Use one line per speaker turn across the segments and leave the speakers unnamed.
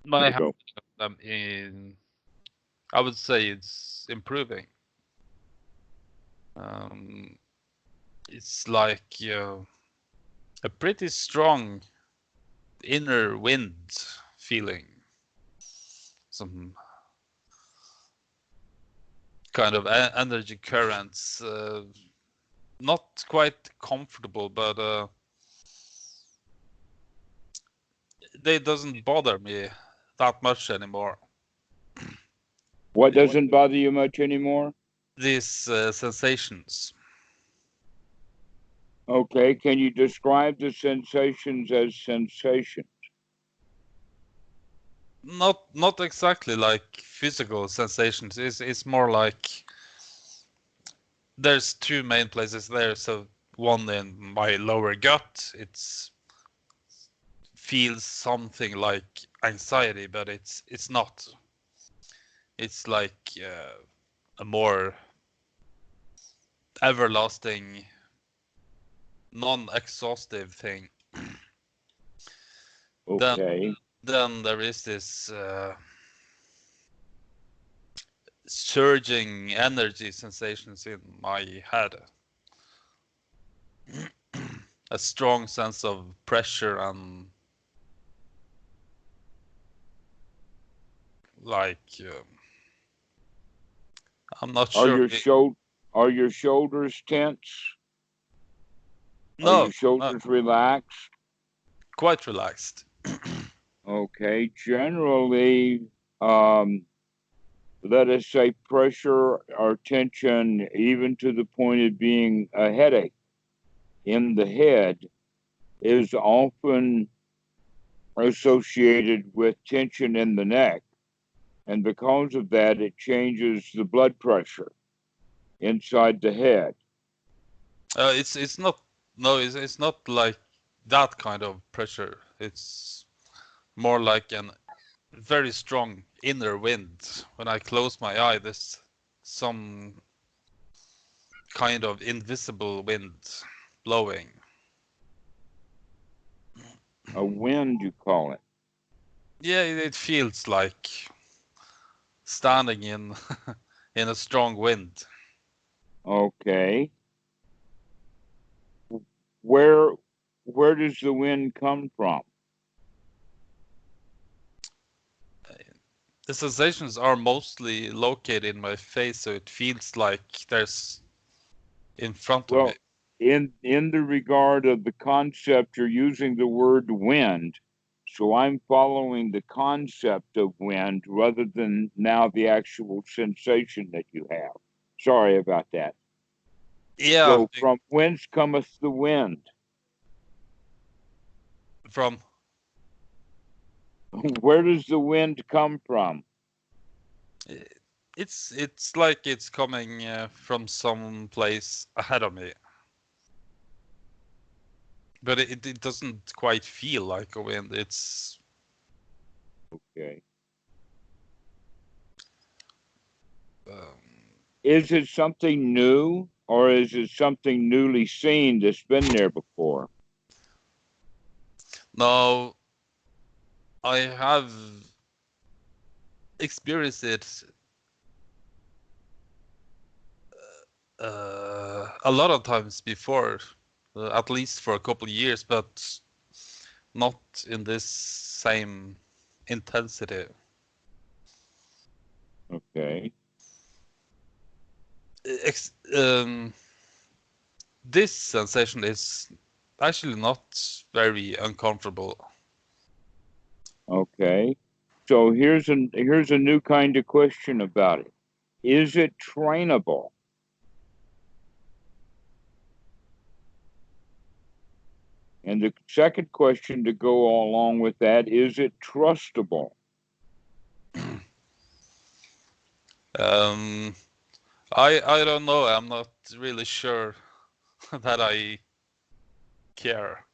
My
Go.
I would say it's improving. It's like a pretty strong inner wind feeling. Some kind of energy currents. Not quite comfortable, but they doesn't bother me that much anymore.
What doesn't bother you much anymore?
These sensations.
Okay, can you describe the sensations as sensations?
Not exactly like physical sensations. It's more like there's two main places there. So one in my lower gut, it's feels something like anxiety, but it's not. It's like a more everlasting, non-exhaustive thing.
Okay.
Then there is this surging energy sensations in my head. A strong sense of pressure and like I'm not
Are
sure.
are your shoulders tense? Are
No,
your shoulders relaxed?
quite relaxed.
Okay. Generally, let us say pressure or tension, even to the point of being a headache in the head, is often associated with tension in the neck. And because of that, it changes the blood pressure inside the head.
It's not. No, it's not like that kind of pressure. It's more like an very strong inner wind. When I close my eye, there's some kind of invisible wind blowing.
A wind, you call it.
Yeah, it feels like standing in in a strong wind.
Okay. Where where does the wind come from?
The sensations are mostly located in my face, so it feels like there's in front of me.
Well, in the regard of the concept, you're using the word wind. So I'm following the concept of wind rather than now the actual sensation that you have. Sorry about that.
Yeah,
So from whence cometh the wind?
from
Where does the wind come from?
it's like it's coming from some place ahead of me, but it doesn't quite feel like a wind. It's
Okay.
um,
Is it something new or is it something newly seen that's been there before?
now I have experienced it a lot of times before, at least for a couple of years, but not in this same intensity.
Okay.
Ex this sensation is actually not very uncomfortable.
Okay. So here's a new kind of question about it. Is it trainable? And the second question to go along with that, is it trustable?
I don't know. I'm not really sure that I care.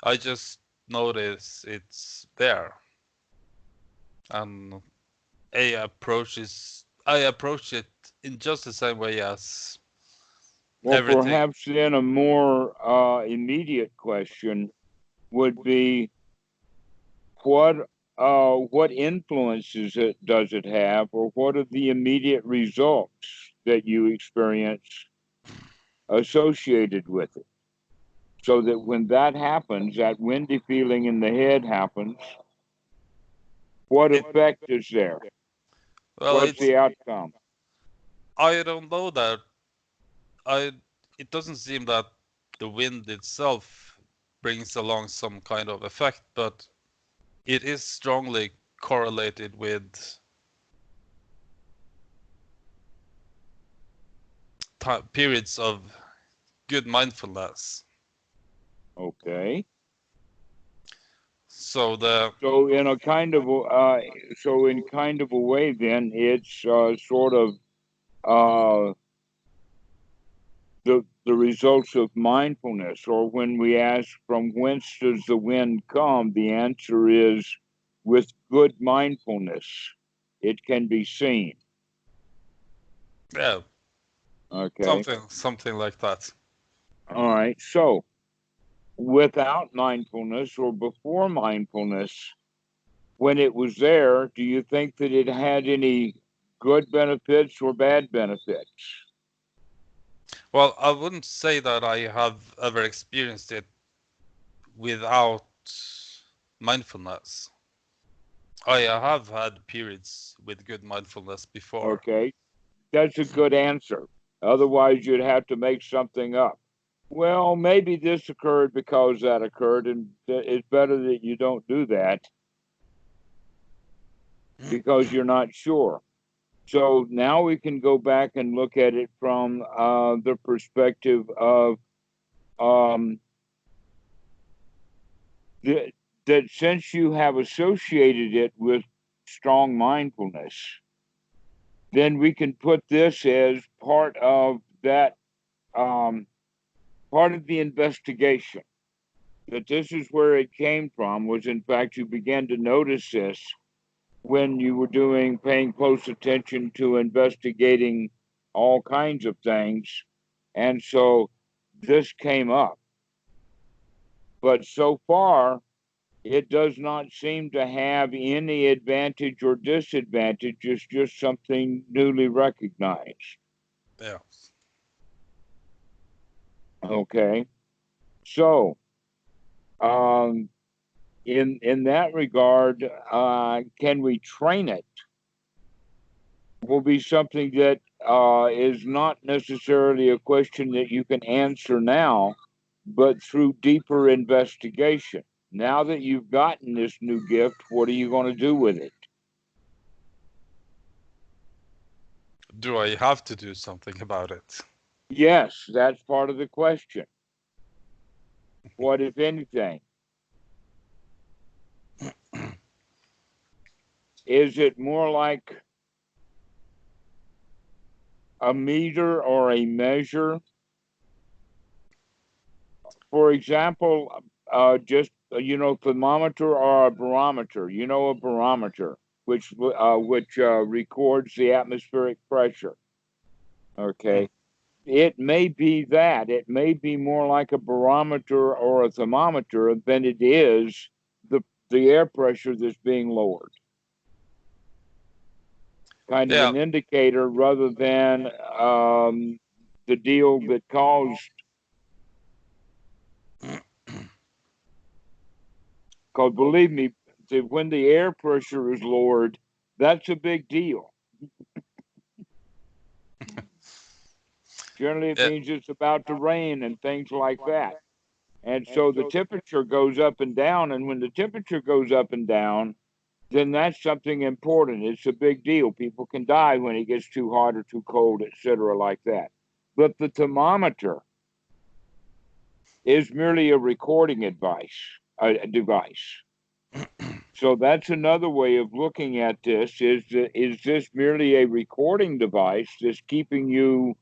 I just notice it's there, and I approach it in just the same way as
Well,
everything.
perhaps then a more immediate question would be, what what influences does it have, or what are the immediate results that you experience associated with it? So that when that happens, that windy feeling in the head happens, what effect is there?
Well,
What's the outcome?
I don't know that. It doesn't seem that the wind itself brings along some kind of effect, but it is strongly correlated with periods of good mindfulness.
Okay.
So
in a kind of a way, then it's sort of the results of mindfulness. Or when we ask, from whence does the wind come, the answer is, with good mindfulness it can be seen.
yeah,
Okay.
something like that.
All right. So without mindfulness or before mindfulness, when it was there, do you think that it had any good benefits or bad benefits?
Well, I wouldn't say that I have ever experienced it without mindfulness. I have had periods with good mindfulness before.
Okay, that's a good answer. Otherwise, you'd have to make something up. Well, maybe this occurred because that occurred, and it's better that you don't do that because you're not sure. So now we can go back and look at it from the perspective of that since you have associated it with strong mindfulness, then we can put this as part of that, part of the investigation. That this is where it came from, was in fact you began to notice this when you were paying close attention to investigating all kinds of things. And so this came up. But so far, it does not seem to have any advantage or disadvantage. It's just something newly recognized.
Yeah.
Okay. So, in that regard, can we train it? Will be something that is not necessarily a question that you can answer now, but through deeper investigation. Now that you've gotten this new gift, what are you going to do with it?
Do I have to do something about it?
Yes, that's part of the question. What, if anything? Is it more like a meter or a measure? For example, just thermometer or a barometer. You know, a barometer, which records the atmospheric pressure. Okay, it may be that. It may be more like a barometer or a thermometer than it is the air pressure that's being lowered. Kind of
Yeah.
an indicator rather than the deal that caused. Because believe me, when the air pressure is lowered, that's a big deal. Generally, it
Yeah.
means it's about to rain and things like that. And so the temperature goes up and down. And when the temperature goes up and down, then that's something important. It's a big deal. People can die when it gets too hot or too cold, etc., like that. But the thermometer is merely a recording a device. So that's another way of looking at this. Is this merely a recording device that's keeping you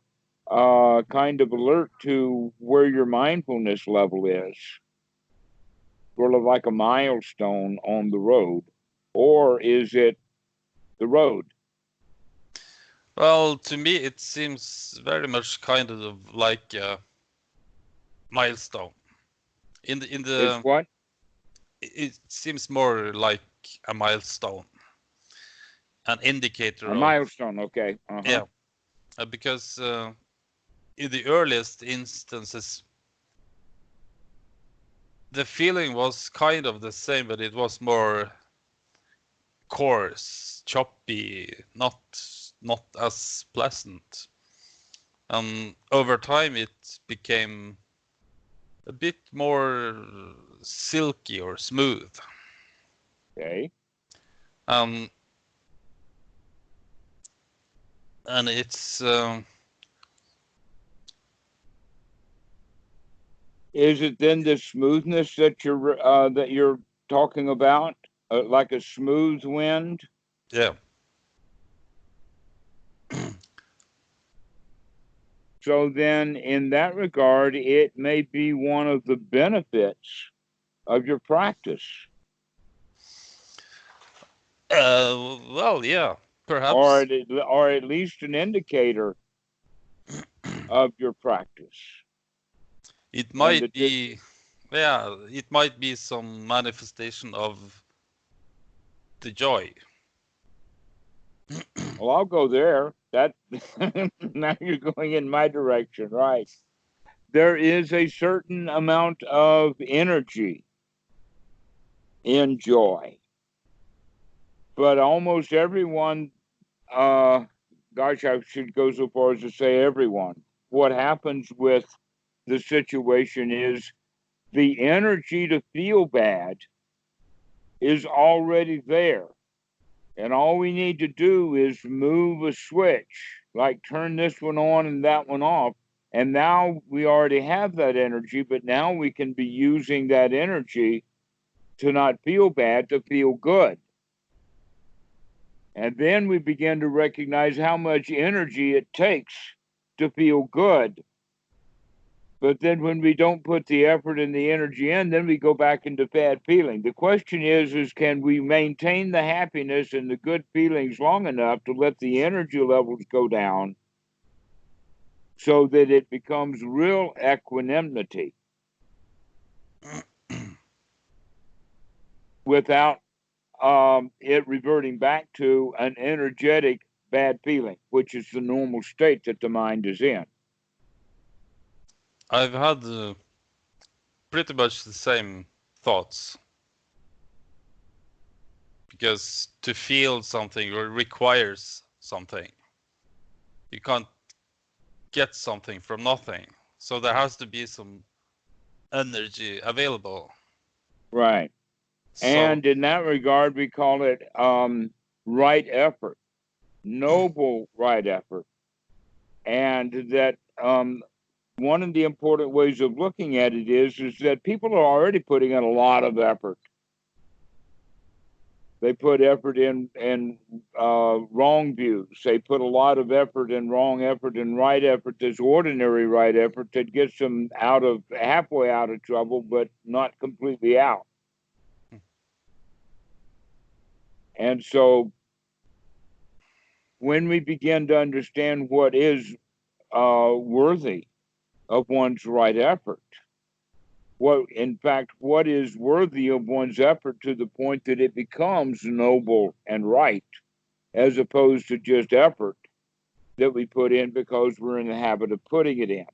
kind of alert to where your mindfulness level is, sort of like a milestone on the road, or is it the road?
Well, to me, it seems very much kind of like a milestone. In
It's
the
what?
it seems more like a milestone, an indicator
A
of
milestone, okay.
yeah, because in the earliest instances, the feeling was kind of the same, but it was more coarse, choppy, not as pleasant. Over time, it became a bit more silky or smooth.
Okay.
And it's
Is it then the smoothness that you're talking about, like a smooth wind?
yeah.
So then, in that regard, it may be one of the benefits of your practice,
Well, yeah, perhaps
or at least an indicator of your practice.
it
And
might be, yeah, it might be some manifestation of the joy.
well, I'll go there. That now you're going in my direction, right? There is a certain amount of energy in joy, but almost everyone, gosh, I should go so far as to say everyone. What happens with the situation is the energy to feel bad is already there. And all we need to do is move a switch, like turn this one on and that one off. And now we already have that energy, but now we can be using that energy to not feel bad, to feel good. And then we begin to recognize how much energy it takes to feel good. But then when we don't put the effort and the energy in, then we go back into bad feeling. The question is can we maintain the happiness and the good feelings long enough to let the energy levels go down so that it becomes real equanimity without it reverting back to an energetic bad feeling, which is the normal state that the mind is in.
I've had pretty much the same thoughts. Because to feel something requires something. You can't get something from nothing. So there has to be some energy available.
Right.
So,
And in that regard, we call it right effort, noble right effort. And that one of the important ways of looking at it is that people are already putting in a lot of effort. They put effort in wrong views. They put a lot of effort in wrong effort and right effort. There's ordinary right effort that gets them halfway out of trouble, but not completely out. And so when we begin to understand what is worthy of one's right effort, what is worthy of one's effort to the point that it becomes noble and right, as opposed to just effort that we put in because we're in the habit of putting it in.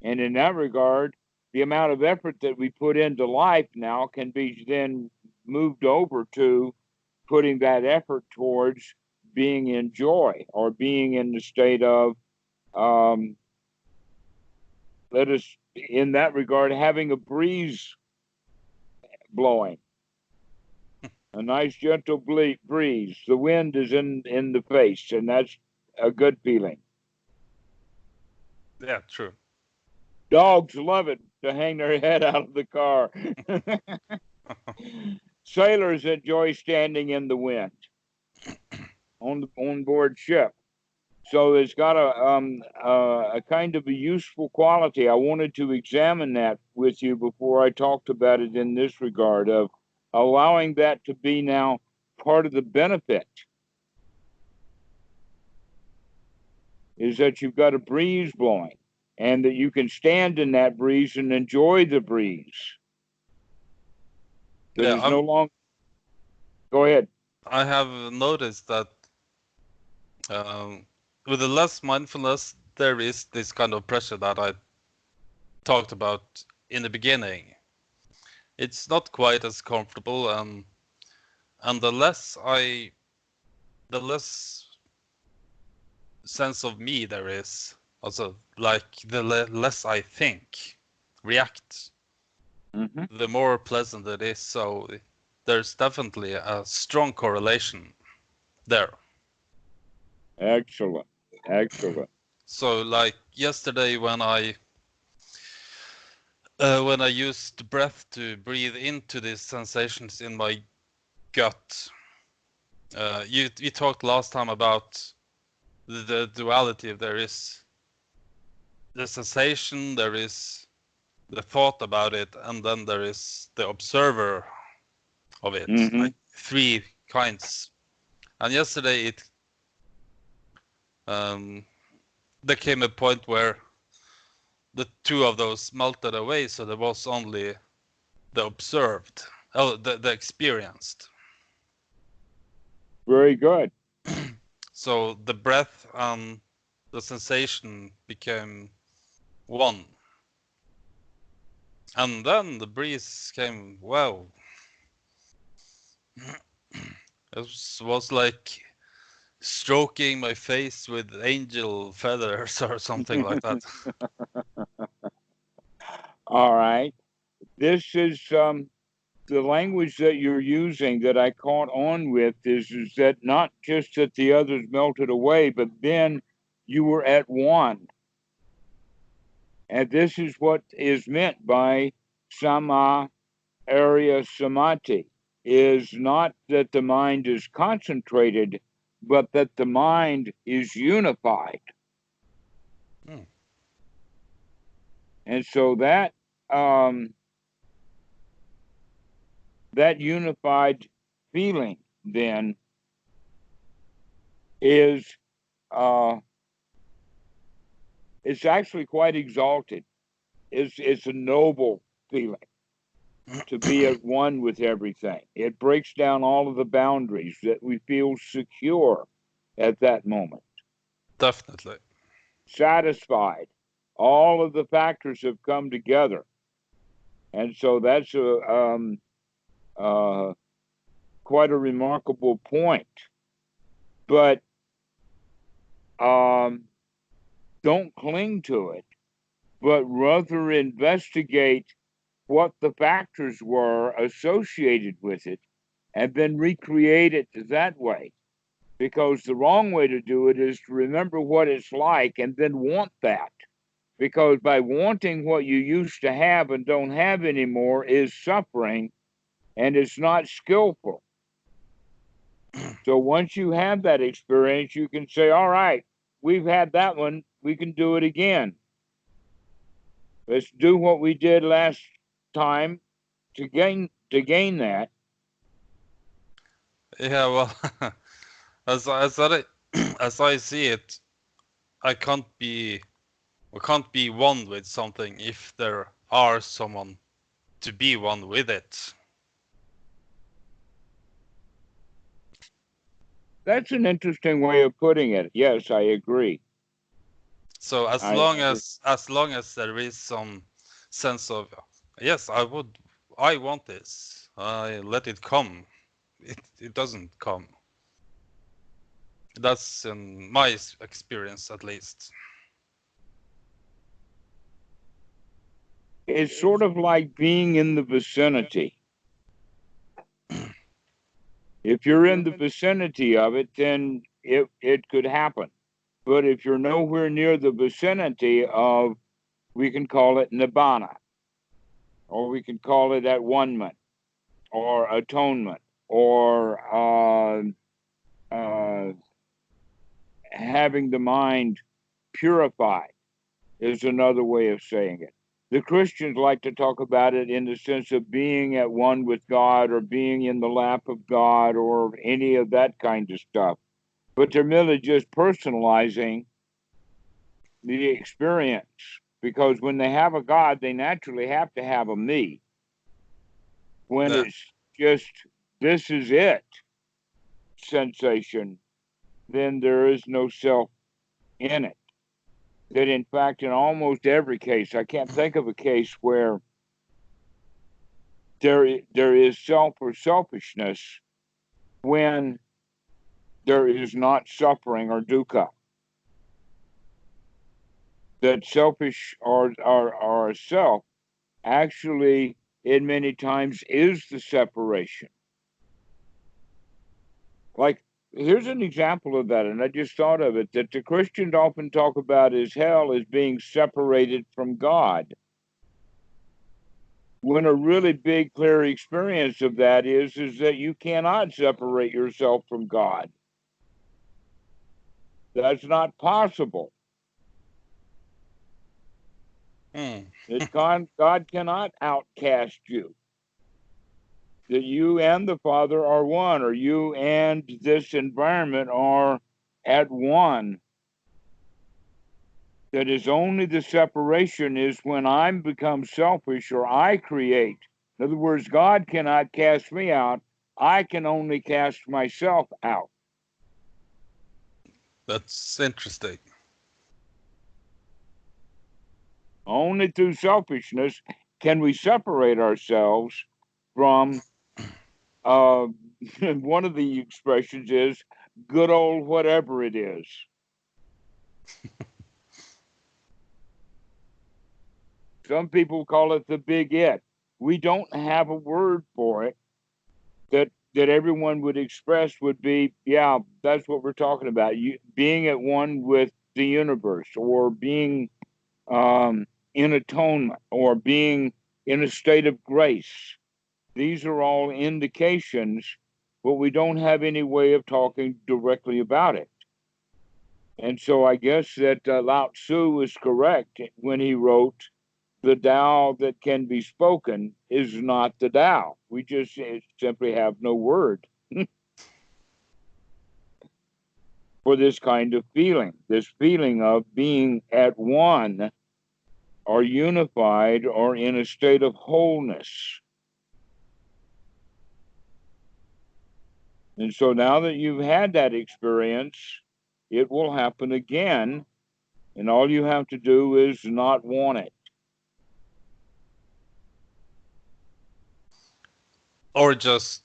And in that regard, the amount of effort that we put into life now can be then moved over to putting that effort towards being in joy or being in the state of, let us, in that regard, having a breeze blowing, a nice gentle breeze. The wind is in the face, and that's a good feeling.
yeah, true.
Dogs love it to hang their head out of the car. Sailors enjoy standing in the wind on board ship. So it's got a kind of a useful quality. I wanted to examine that with you before I talked about it in this regard of allowing that to be now part of the benefit is that you've got a breeze blowing and that you can stand in that breeze and enjoy the breeze. That
Yeah,
is no longer. Go ahead.
I have noticed that with the less mindfulness, there is this kind of pressure that I talked about in the beginning. It's not quite as comfortable, and the less sense of me there is, also like the less I think, react, the more pleasant it is. So there's definitely a strong correlation there.
Excellent. Excellent.
So like yesterday when I used breath to breathe into these sensations in my gut, you talked last time about the duality. There is the sensation, there is the thought about it, and then there is the observer of it, like three kinds. And yesterday there came a point where the two of those melted away, so there was only the observed, the experienced.
Very good.
So the breath and the sensation became one. And then the breeze came, wow. It was like stroking my face with angel feathers or something like that.
All right. This is the language that you're using that I caught on with is that not just that the others melted away, but then you were at one. And this is what is meant by sama area samadhi, is not that the mind is concentrated, but that the mind is unified. And so that that unified feeling then is it's actually quite exalted. It's a noble feeling to be at one with everything. It breaks down all of the boundaries that we feel secure at that moment.
Definitely.
Satisfied. All of the factors have come together. And so that's quite a remarkable point. But don't cling to it, but rather investigate what the factors were associated with it and then recreate it that way. Because the wrong way to do it is to remember what it's like and then want that. Because by wanting what you used to have and don't have anymore is suffering and it's not skillful. So once you have that experience, you can say, all right, we've had that one, we can do it again. Let's do what we did last time to gain that.
Yeah, well, as I see it, we can't be one with something if there are someone to be one with it.
That's an interesting way of putting it. Yes, I agree.
So as long as there is some sense of, yes, I want this, I let it come, it doesn't come. That's in my experience, at least.
It's sort of like being in the vicinity. If you're in the vicinity of it, then it could happen. But if you're nowhere near the vicinity of, we can call it nibbana, or we can call it At-One-Ment, or atonement, or having the mind purified is another way of saying it. The Christians like to talk about it in the sense of being at one with God or being in the lap of God or any of that kind of stuff. But they're merely just personalizing the experience, because when they have a God, they naturally have to have a me. When it's just this is it sensation, then there is no self in it. That in fact, in almost every case, I can't think of a case where there is self or selfishness when there is not suffering or dukkha. That selfish or self actually, in many times, is the separation. Like, here's an example of that, and I just thought of it, that the Christians often talk about as hell as being separated from God. When a really big, clear experience of that is that you cannot separate yourself from God. That's not possible. That God cannot outcast you. That you and the Father are one, or you and this environment are at one. That is only the separation is when I become selfish or I create. In other words, God cannot cast me out. I can only cast myself out.
That's interesting.
Only through selfishness can we separate ourselves from, one of the expressions is good old whatever it is. Some people call it the big it. We don't have a word for it that everyone would express would be, yeah, that's what we're talking about. You being at one with the universe, or being in atonement, or being in a state of grace. These are all indications, but we don't have any way of talking directly about it. And so I guess that Lao Tzu is correct when he wrote, the Tao that can be spoken is not the Tao. We just simply have no word for this kind of feeling, this feeling of being at one or unified or in a state of wholeness. And so now that you've had that experience, it will happen again, and all you have to do is not want it.
Or just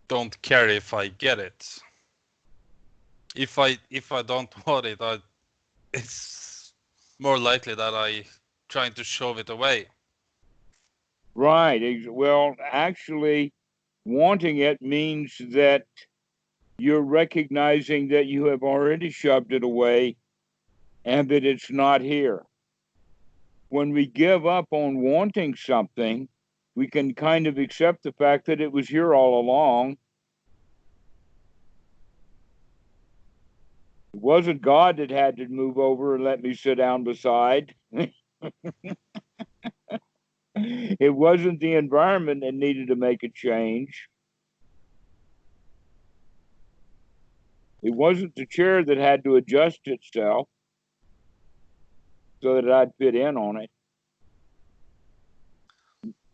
don't care if I get it. If I don't want it, it's more likely that I trying to shove it away.
Right. Well, actually, wanting it means that you're recognizing that you have already shoved it away and that it's not here. When we give up on wanting something, we can kind of accept the fact that it was here all along. It wasn't God that had to move over and let me sit down beside. It wasn't the environment that needed to make a change. It wasn't the chair that had to adjust itself so that I'd fit in on it.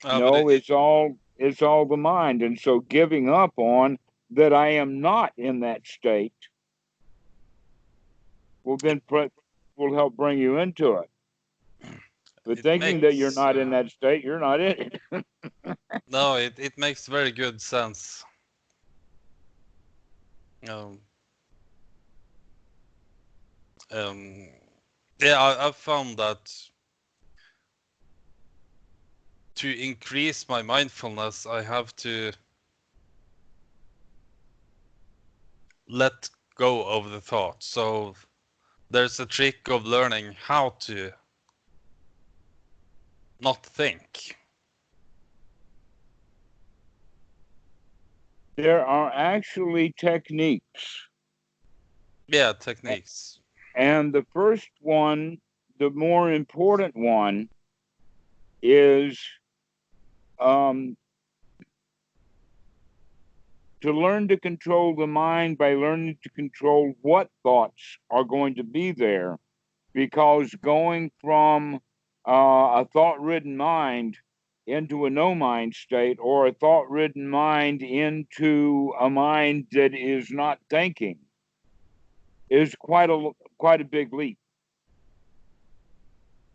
No, it's all the mind. And so giving up on that I am not in that state will will help bring you into it. But thinking that you're not in that state, you're not in it.
No, it makes very good sense. Yeah, I've found that to increase my mindfulness, I have to let go of the thought. So there's a trick of learning how to not think.
There are actually techniques.
Yeah, techniques.
And the first one, the more important one, is to learn to control the mind by learning to control what thoughts are going to be there. Because going from a thought-ridden mind into a no-mind state, or a thought-ridden mind into a mind that is not thinking, is quite a big leap.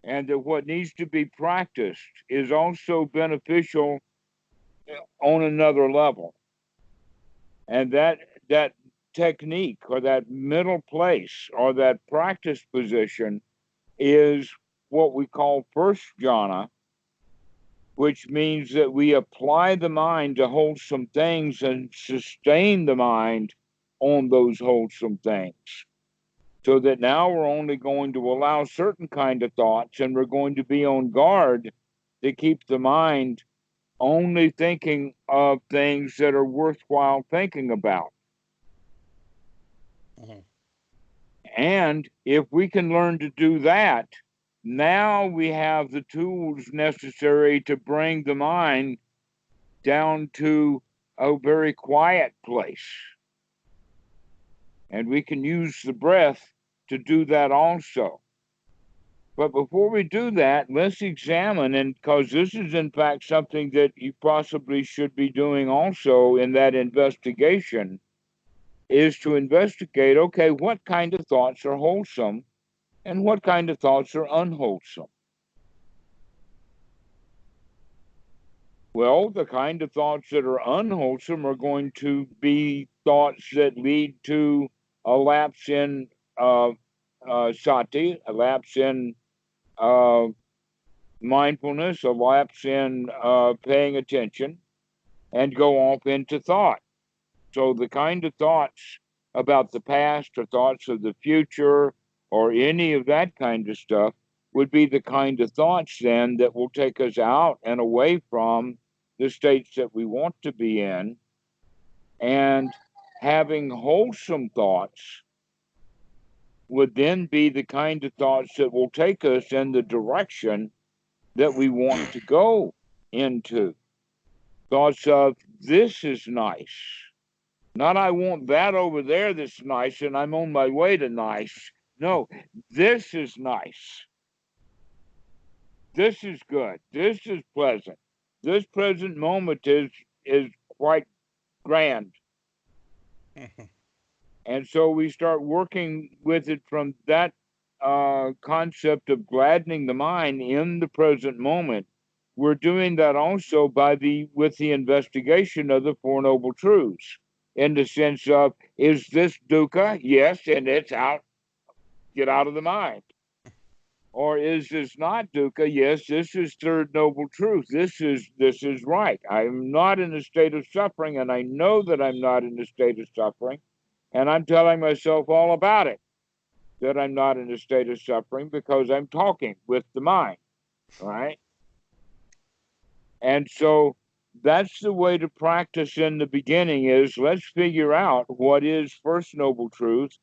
And that what needs to be practiced is also beneficial on another level. And that technique, or that middle place, or that practice position, is what we call first jhana, which means that we apply the mind to wholesome things and sustain the mind on those wholesome things. So that now we're only going to allow certain kind of thoughts, and we're going to be on guard to keep the mind only thinking of things that are worthwhile thinking about.
Mm-hmm.
And if we can learn to do that, now we have the tools necessary to bring the mind down to a very quiet place. And we can use the breath to do that also. But before we do that, let's examine, and because this is in fact something that you possibly should be doing also in that investigation, is to investigate, okay, what kind of thoughts are wholesome and what kind of thoughts are unwholesome? Well, the kind of thoughts that are unwholesome are going to be thoughts that lead to a lapse in sati, a lapse in mindfulness, a lapse in paying attention, and go off into thought. So the kind of thoughts about the past, or thoughts of the future, or any of that kind of stuff would be the kind of thoughts then that will take us out and away from the states that we want to be in. And having wholesome thoughts would then be the kind of thoughts that will take us in the direction that we want to go into. Thoughts of, this is nice. Not, I want that over there that's nice and I'm on my way to nice. No, this is nice. This is good. This is pleasant. This present moment is quite grand. And so we start working with it from that concept of gladdening the mind in the present moment. We're doing that also with the investigation of the Four Noble Truths, in the sense of, is this dukkha? Yes, and it's out. Get out of the mind. Or is this not dukkha? Yes, this is Third Noble Truth. This is right. I'm not in a state of suffering, and I know that I'm not in a state of suffering, and I'm telling myself all about it, that I'm not in a state of suffering, because I'm talking with the mind, right? And so that's the way to practice in the beginning, is let's figure out what is First Noble Truth,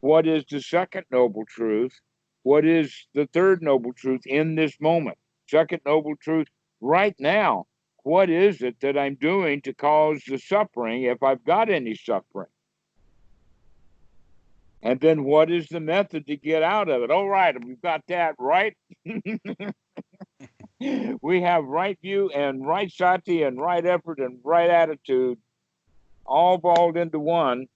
what is the Second Noble Truth, what is the Third Noble Truth in this moment. Second Noble Truth, right now, what is it that I'm doing to cause the suffering, if I've got any suffering? And then what is the method to get out of it? All right, we've got that right. We have right view and right sati and right effort and right attitude all balled into one,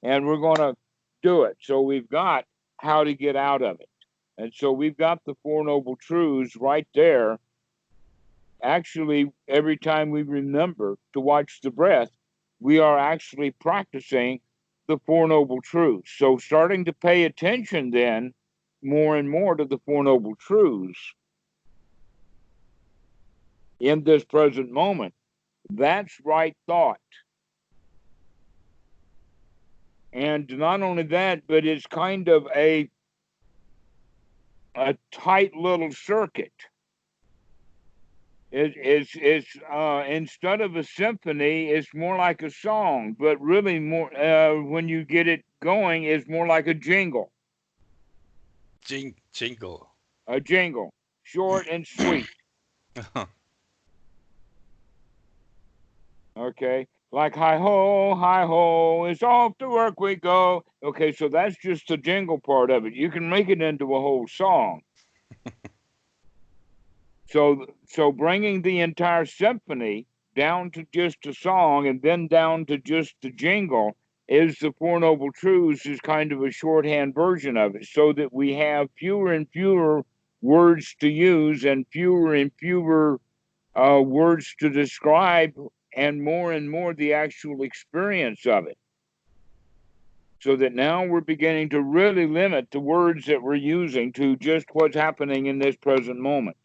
and we're going to do it. So we've got how to get out of it. And so we've got the Four Noble Truths right there. Actually, every time we remember to watch the breath, we are actually practicing the Four Noble Truths. So starting to pay attention then more and more to the Four Noble Truths in this present moment, that's right thought. And not only that, but it's kind of a tight little circuit. It's instead of a symphony, it's more like a song, but really more when you get it going, it's more like a jingle.
Jingle.
A jingle, short and sweet. Okay, like hi ho, it's off to work we go. Okay, so that's just the jingle part of it. You can make it into a whole song. So bringing the entire symphony down to just a song and then down to just the jingle is the Four Noble Truths is kind of a shorthand version of it, so that we have fewer and fewer words to use and fewer words to describe and more the actual experience of it. So that now we're beginning to really limit the words that we're using to just what's happening in this present moment.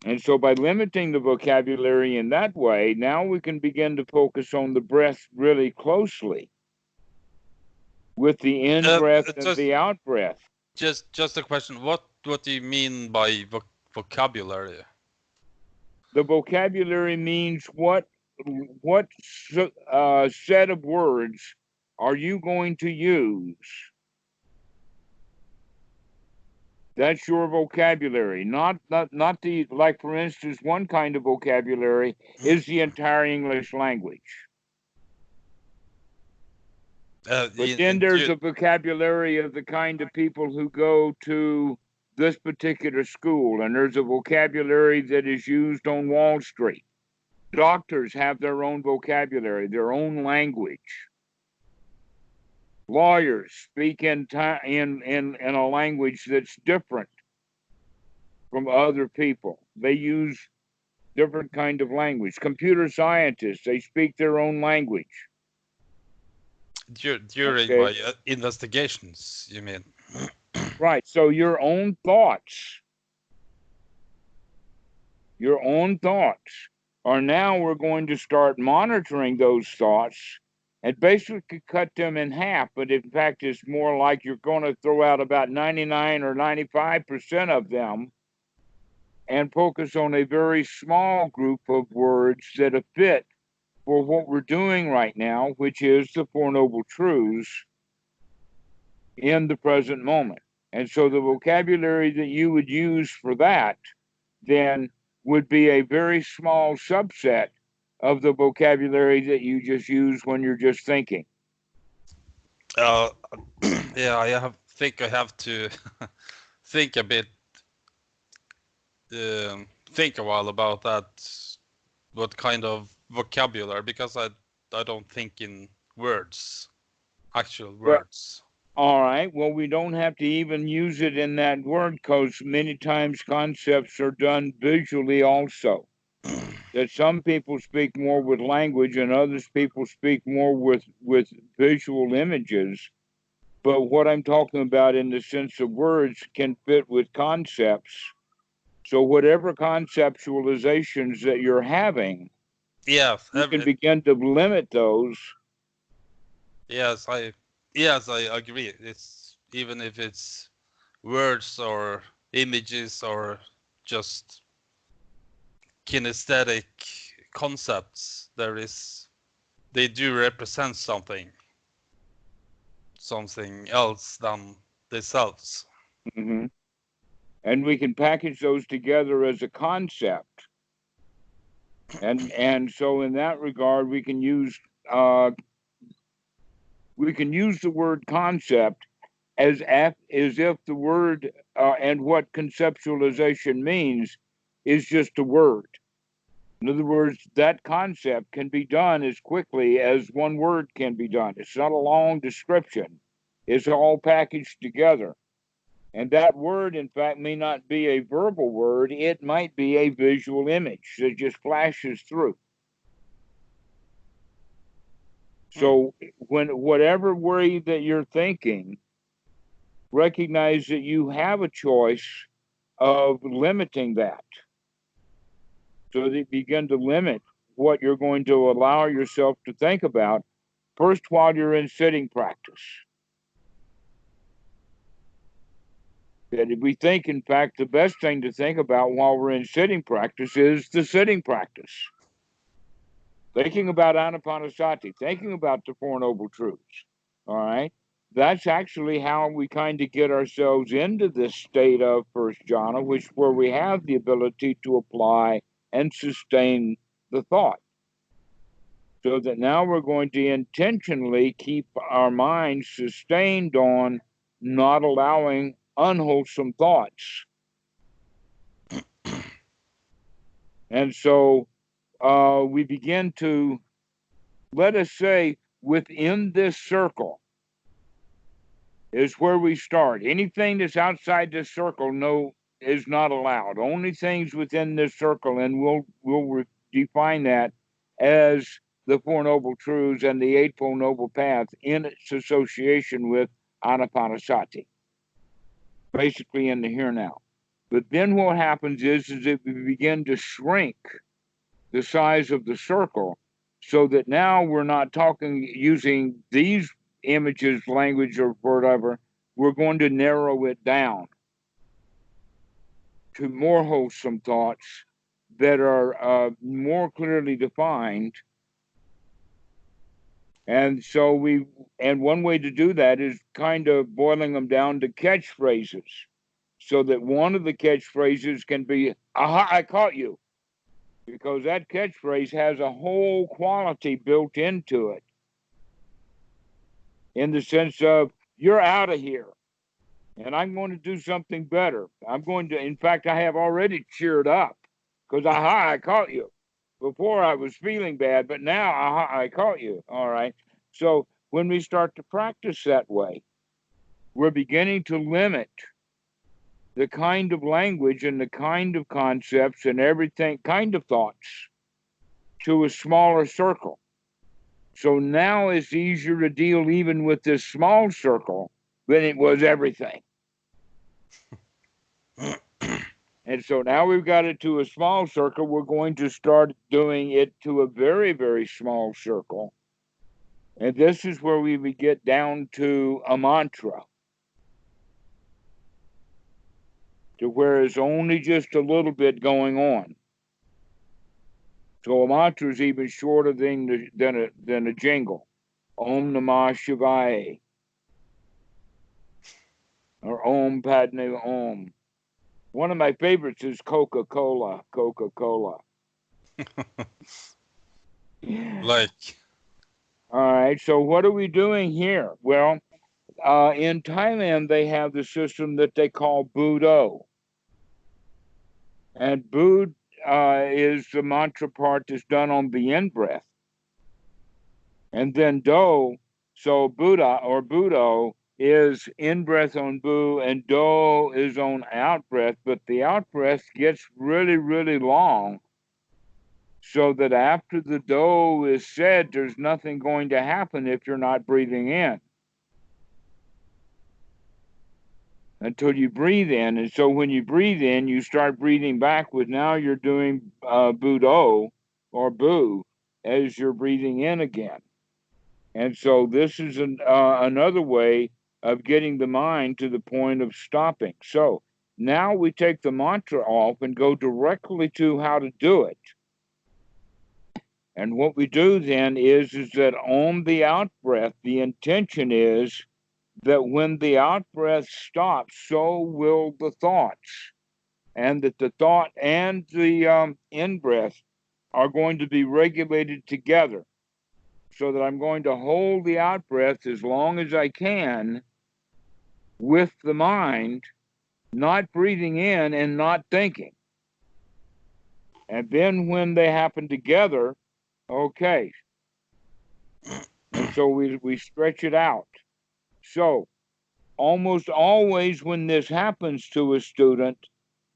And so by limiting the vocabulary in that way, now we can begin to focus on the breath really closely with the in-breath and the out-breath.
Just a question. What do you mean by vocabulary?
The vocabulary means what set of words are you going to use? That's your vocabulary, not the, like for instance, one kind of vocabulary is the entire English language. But then there's a vocabulary of the kind of people who go to this particular school, and there's a vocabulary that is used on Wall Street. Doctors have their own vocabulary, their own language. Lawyers speak in a language that's different from other people. They use different kind of language. Computer scientists, they speak their own language.
During my investigations, you mean?
Right. So your own thoughts are now we're going to start monitoring those thoughts and basically cut them in half. But in fact, it's more like you're going to throw out about 99 or 95% of them and focus on a very small group of words that fit for what we're doing right now, which is the Four Noble Truths in the present moment. And so the vocabulary that you would use for that then would be a very small subset of the vocabulary that you just use when you're just thinking.
Yeah, I think I have to think a bit, think a while about that, what kind of vocabulary, because I don't think in words, actual words.
All right. Well, we don't have to even use it in that word, because many times concepts are done visually also. That some people speak more with language and others people speak more with visual images. But what I'm talking about in the sense of words can fit with concepts. So whatever conceptualizations that you're having, you can begin to limit those.
Yes, I agree. It's even if it's words or images or just kinesthetic concepts, they do represent something else than themselves.
Mm-hmm. And we can package those together as a concept. And so in that regard, we can use the word concept as if the word and what conceptualization means is just a word. In other words, that concept can be done as quickly as one word can be done. It's not a long description. It's all packaged together. And that word, in fact, may not be a verbal word. It might be a visual image that just flashes through. So whatever way that you're thinking, recognize that you have a choice of limiting that. So that you begin to limit what you're going to allow yourself to think about, first while you're in sitting practice. That if we think, in fact, the best thing to think about while we're in sitting practice is the sitting practice. Thinking about Anapanasati, thinking about the Four Noble Truths, all right? That's actually how we kind of get ourselves into this state of first jhana, where we have the ability to apply and sustain the thought. So that now we're going to intentionally keep our minds sustained on not allowing unwholesome thoughts. And so we begin to, let us say, within this circle is where we start. Anything that's outside this circle, no, is not allowed. Only things within this circle, and we'll define that as the Four Noble Truths and the Eightfold Noble Path in its association with Anapanasati, basically in the here now. But then what happens is that we begin to shrink the size of the circle so that now we're not talking using these images, language, or whatever. We're going to narrow it down to more wholesome thoughts that are more clearly defined. And so one way to do that is kind of boiling them down to catchphrases, so that one of the catchphrases can be, aha, I caught you. Because that catchphrase has a whole quality built into it, in the sense of, you're out of here, and I'm going to do something better. I'm going to, in fact, I have already cheered up, because, aha, I caught you. Before I was feeling bad, but now, aha, I caught you. All right. So when we start to practice that way, we're beginning to limit the kind of language and the kind of concepts and everything, kind of thoughts, to a smaller circle. So now it's easier to deal even with this small circle than it was everything. And so now we've got it to a small circle. We're going to start doing it to a very, very small circle. And this is where we would get down to a mantra, to where it's only just a little bit going on. So a mantra is even shorter than a jingle. Om Namah Shivaya, or Om Padme Om. One of my favorites is Coca-Cola, Coca-Cola.
Like,
All right, so what are we doing here? Well, in Thailand, they have the system that they call Budo. And Bud is the mantra part that's done on the in-breath. And then Do, so Buddha or Budo is in-breath on Bu, and Do is on out-breath, but the out-breath gets really, really long, so that after the Do is said, there's nothing going to happen if you're not breathing in until you breathe in. And so when you breathe in, you start breathing back now you're doing Budo or Bu as you're breathing in again. And so this is another way of getting the mind to the point of stopping. So now we take the mantra off and go directly to how to do it. And what we do then is that on the out breath, the intention is that when the out breath stops, so will the thoughts. And that the thought and the in breath are going to be regulated together. So that I'm going to hold the out breath as long as I can with the mind, not breathing in and not thinking. And then when they happen together, okay. And so we stretch it out. So almost always when this happens to a student,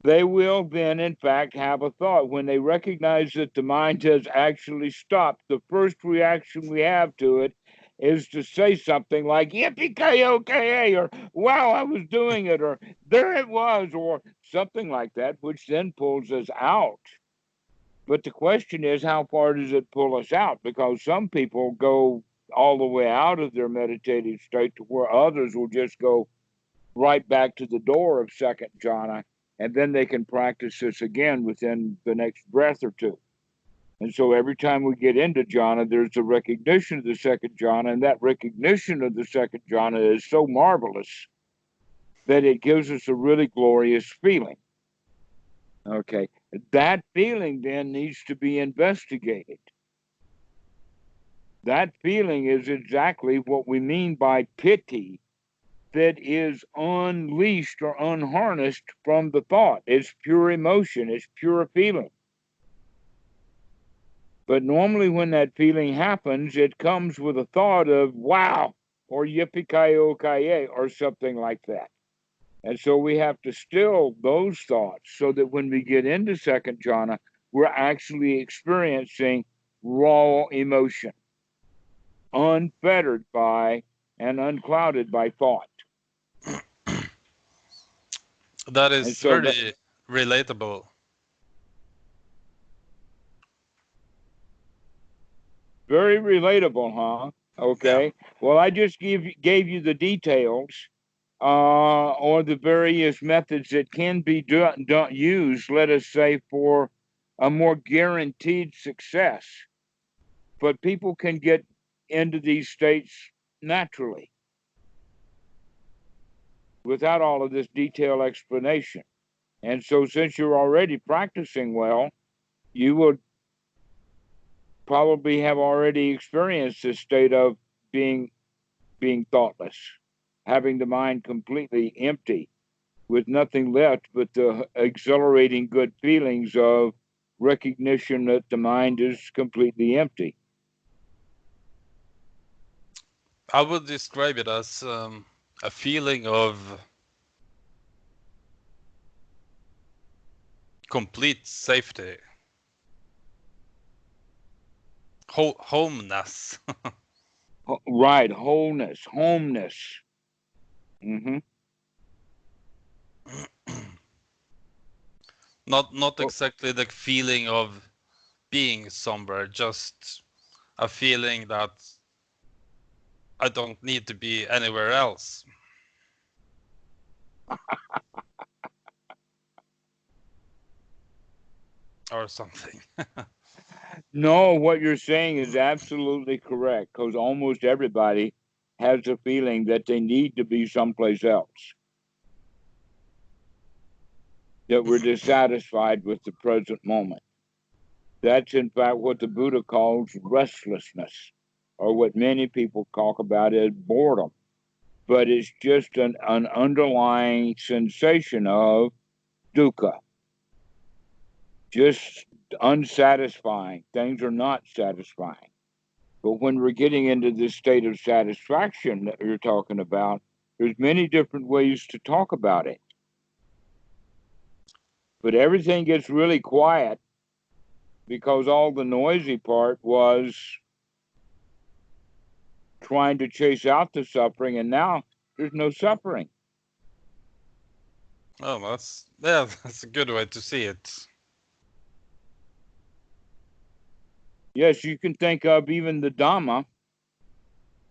they will then, in fact, have a thought. When they recognize that the mind has actually stopped, the first reaction we have to it is to say something like, yippee-ki-yo-ki-yay, or wow, I was doing it, or there it was, or something like that, which then pulls us out. But the question is, how far does it pull us out? Because some people go all the way out of their meditative state to where others will just go right back to the door of second jhana, and then they can practice this again within the next breath or two. And so every time we get into jhana, there's a recognition of the second jhana, and that recognition of the second jhana is so marvelous that it gives us a really glorious feeling. Okay, that feeling then needs to be investigated. That feeling is exactly what we mean by piti, that is unleashed or unharnessed from the thought. It's pure emotion, it's pure feeling. But normally when that feeling happens, it comes with a thought of wow, or yippee-ki-yo-ki-yay, or something like that. And so we have to still those thoughts so that when we get into second jhana, we're actually experiencing raw emotion, unfettered by and unclouded by thought.
That
And
is
so
very relatable.
very relatable, huh?
Yeah.
Okay. Well, I just gave you the details or the various methods that can be used, let us say, for a more guaranteed success. But people can get into these states naturally without all of this detailed explanation. And so, since you're already practicing well, you would probably have already experienced this state of being thoughtless, having the mind completely empty, with nothing left but the exhilarating good feelings of recognition that the mind is completely empty.
I would describe it as a feeling of complete safety. Homeness.
Right, wholeness, homeness. Mm-hmm.
Not
Well,
exactly the feeling of being somewhere, just a feeling that I don't need to be anywhere else. Or something.
no, what you're saying is absolutely correct because almost everybody has a feeling that they need to be someplace else, that we're dissatisfied with the present moment. That's in fact what the Buddha calls restlessness, or what many people talk about as boredom. But it's just an underlying sensation of dukkha, just unsatisfying. Things are not satisfying. But when we're getting into this state of satisfaction that you're talking about, there's many different ways to talk about it. But everything gets really quiet because all the noisy part was trying to chase out the suffering, and now there's no suffering.
Oh, that's that's a good way to see it.
Yes, you can think of even the Dhamma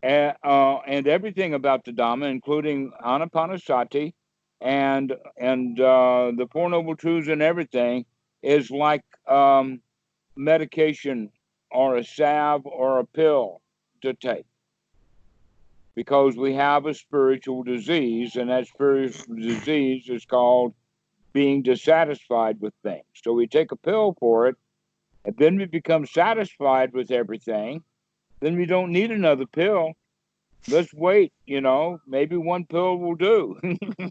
and everything about the Dhamma, including Anapanasati and the Four Noble Truths and everything, is like medication or a salve or a pill to take. Because we have a spiritual disease, and that spiritual disease is called being dissatisfied with things. So we take a pill for it, and then we become satisfied with everything. Then we don't need another pill. Let's wait, maybe one pill will do.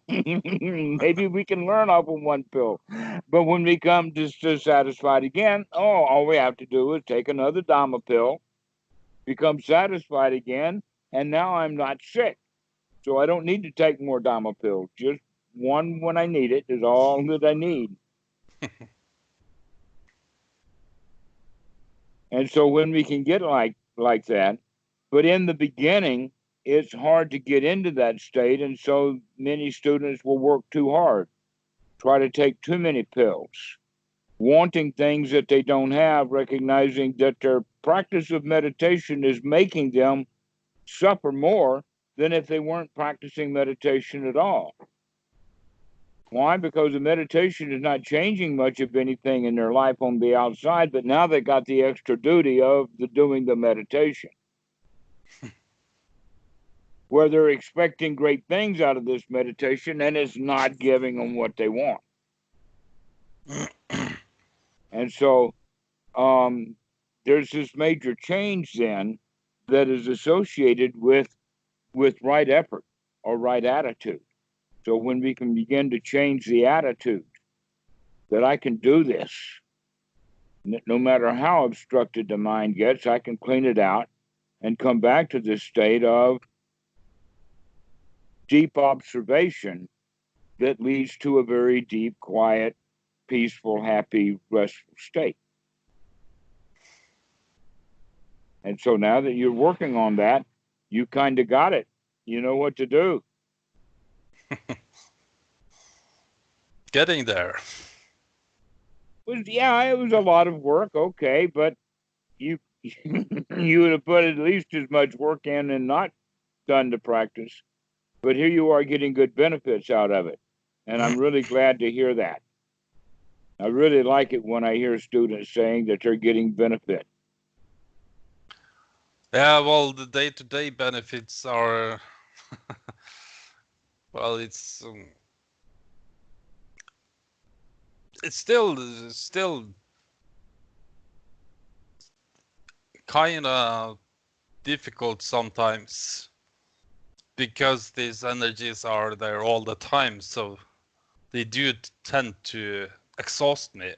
Maybe we can learn off of one pill. But when we come dissatisfied again, all we have to do is take another Dhamma pill, become satisfied again, and now I'm not sick. So I don't need to take more Dhamma pills. Just one when I need it is all that I need. And so when we can get like that, but in the beginning, it's hard to get into that state, and so many students will work too hard, try to take too many pills, wanting things that they don't have, recognizing that their practice of meditation is making them suffer more than if they weren't practicing meditation at all. Why? Because the meditation is not changing much of anything in their life on the outside, but now they got the extra duty of doing the meditation, where they're expecting great things out of this meditation and it's not giving them what they want. And so there's this major change then that is associated with right effort or right attitude. So when we can begin to change the attitude that I can do this, No matter how obstructed the mind gets, I can clean it out and come back to this state of deep observation that leads to a very deep, quiet, peaceful, happy, restful state. And so now that you're working on that, you kind of got it. You know what to do.
Getting there.
It was a lot of work, okay, but you you would have put at least as much work in and not done the practice. But here you are getting good benefits out of it. And I'm really glad to hear that. I really like it when I hear students saying that they're getting benefit.
Yeah, well, the day-to-day benefits are, well, it's still kind of difficult sometimes because these energies are there all the time, so they do tend to exhaust me.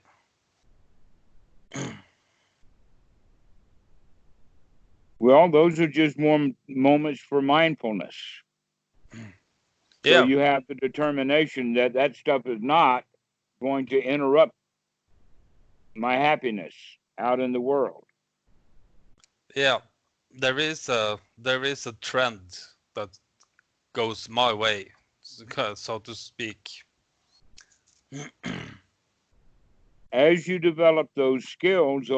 Well, those are just more moments for mindfulness.
Yeah.
So you have the determination that that stuff is not going to interrupt my happiness out in the world.
Yeah, there is a trend that goes my way, so to speak.
As you develop those skills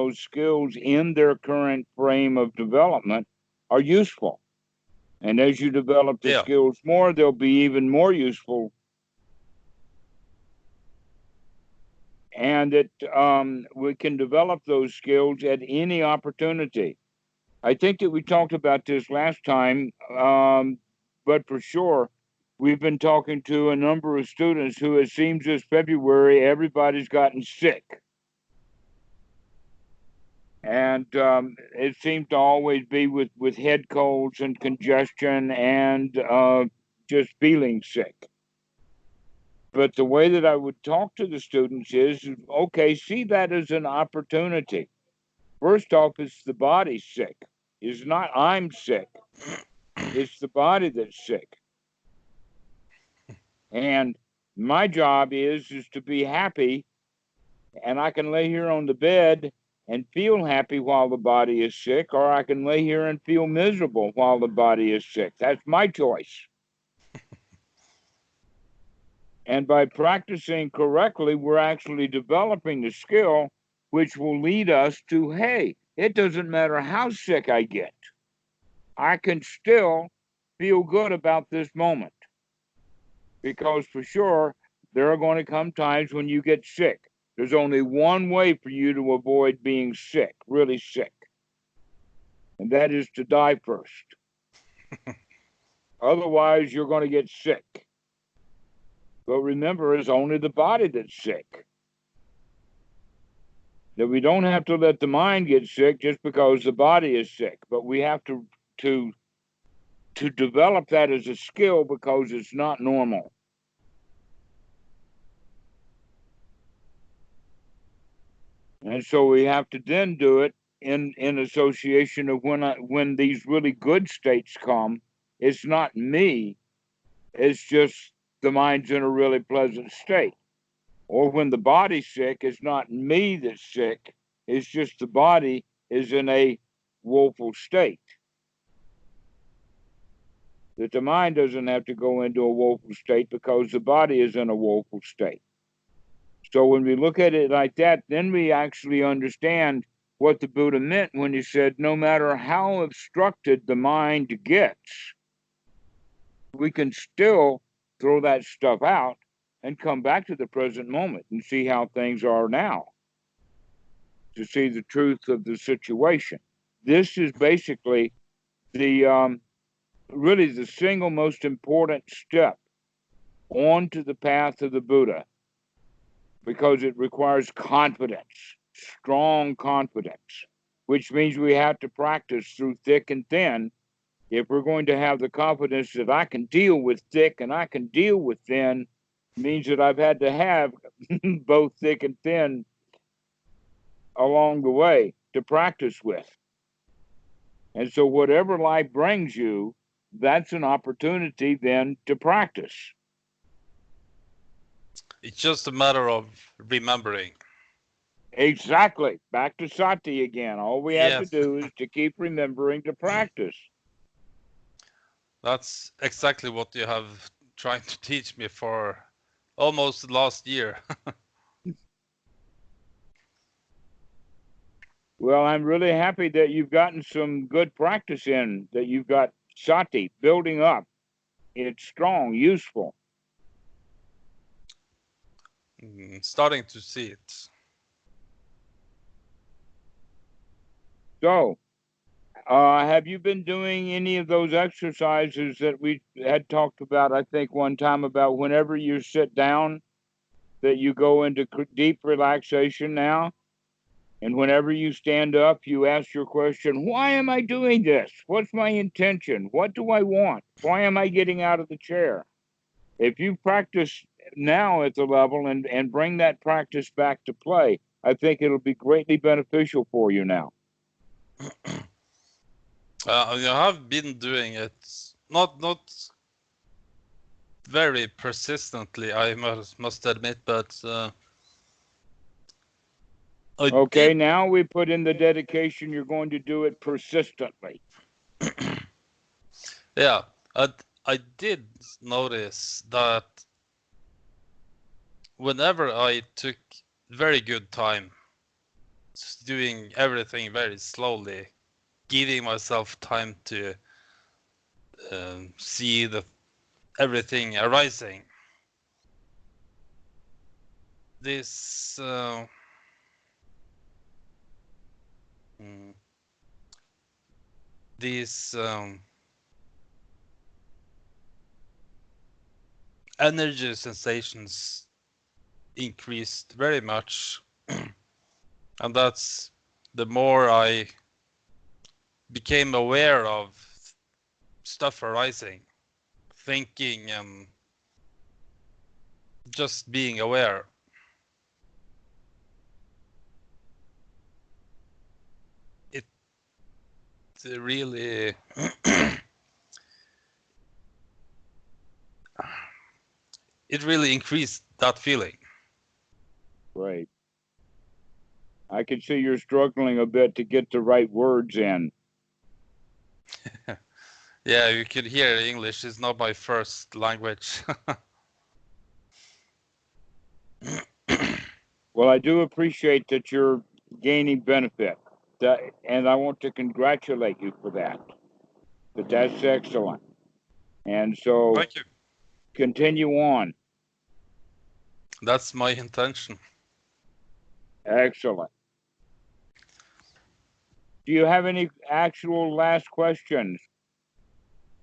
in their current frame of development are useful. And as you develop the skills more, they'll be even more useful. And that we can develop those skills at any opportunity. I think that we talked about this last time, but for sure, we've been talking to a number of students who, it seems this February, everybody's gotten sick. And it seems to always be with head colds and congestion and just feeling sick. But the way that I would talk to the students is, okay, see that as an opportunity. First off, it's the body sick. It's not I'm sick. It's the body that's sick. And my job is to be happy, and I can lay here on the bed and feel happy while the body is sick, or I can lay here and feel miserable while the body is sick. That's my choice. And by practicing correctly, we're actually developing the skill which will lead us to, hey, it doesn't matter how sick I get. I can still feel good about this moment. Because for sure, there are going to come times when you get sick. There's only one way for you to avoid being sick, really sick. And that is to die first. Otherwise, you're going to get sick. But remember, it's only the body that's sick. That we don't have to let the mind get sick just because the body is sick. But we have to develop that as a skill because it's not normal. And so we have to then do it in association of when these really good states come. It's not me. It's just the mind's in a really pleasant state. Or when the body's sick, it's not me that's sick. It's just the body is in a woeful state. That the mind doesn't have to go into a woeful state because the body is in a woeful state. So when we look at it like that, then we actually understand what the Buddha meant when he said, no matter how obstructed the mind gets, we can still throw that stuff out and come back to the present moment and see how things are now, to see the truth of the situation. This is basically the really the single most important step onto the path of the Buddha, because it requires confidence, strong confidence, which means we have to practice through thick and thin if we're going to have the confidence that I can deal with thick and I can deal with thin. Means that I've had to have both thick and thin along the way to practice with. And so whatever life brings you, that's an opportunity then to practice.
It's just a matter of remembering.
Exactly. Back to sati again. All we have to
Yes,
do is to keep remembering to practice.
that's exactly what you have tried to teach me for almost last year.
Well, I'm really happy that you've gotten some good practice in, that you've got sati building up. It's strong, useful.
Starting to see it.
So, have you been doing any of those exercises that we had talked about, I think, one time about whenever you sit down, that you go into deep relaxation now? And whenever you stand up, you ask your question, why am I doing this? What's my intention? What do I want? Why am I getting out of the chair? If you practice now at the level and bring that practice back to play, I think it'll be greatly beneficial for you now.
I have been doing it, not very persistently, I must admit, but
Okay, now we put in the dedication, you're going to do it persistently.
Yeah, I did notice that whenever I took very good time, just doing everything very slowly, giving myself time to see everything arising, this these energy sensations increased very much. And that's the more I became aware of stuff arising, thinking and just being aware. It really it really increased that feeling.
Right. I can see you're struggling a bit to get the right words in.
Yeah, you could hear English is not my first language.
Well, I do appreciate that you're gaining benefit, and I want to congratulate you for that. That's excellent. And so
Thank you.
continue on.
That's my intention.
Excellent. Do you have any actual last questions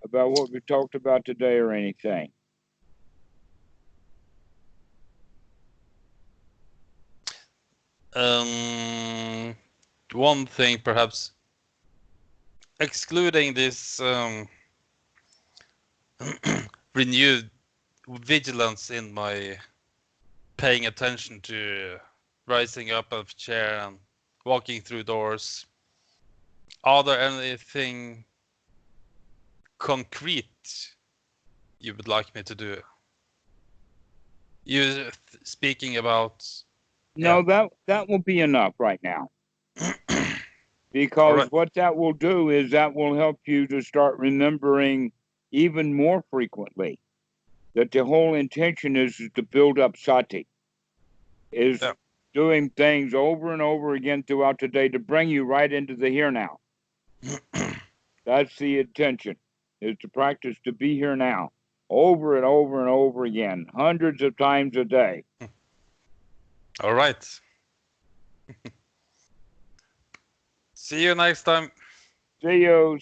about what we talked about today or anything?
One thing perhaps, excluding this renewed vigilance in my paying attention to rising up of chair and walking through doors, are there anything concrete you would like me to do? You speaking about...
No, that will be enough right now. Because
Right.
what that will do is that will help you to start remembering even more frequently that the whole intention is to build up sati, is doing things over and over again throughout the day to bring you right into the here now. That's the intention, is to practice to be here now, over and over and over again, hundreds of times a day.
All right. See you next time.
See you.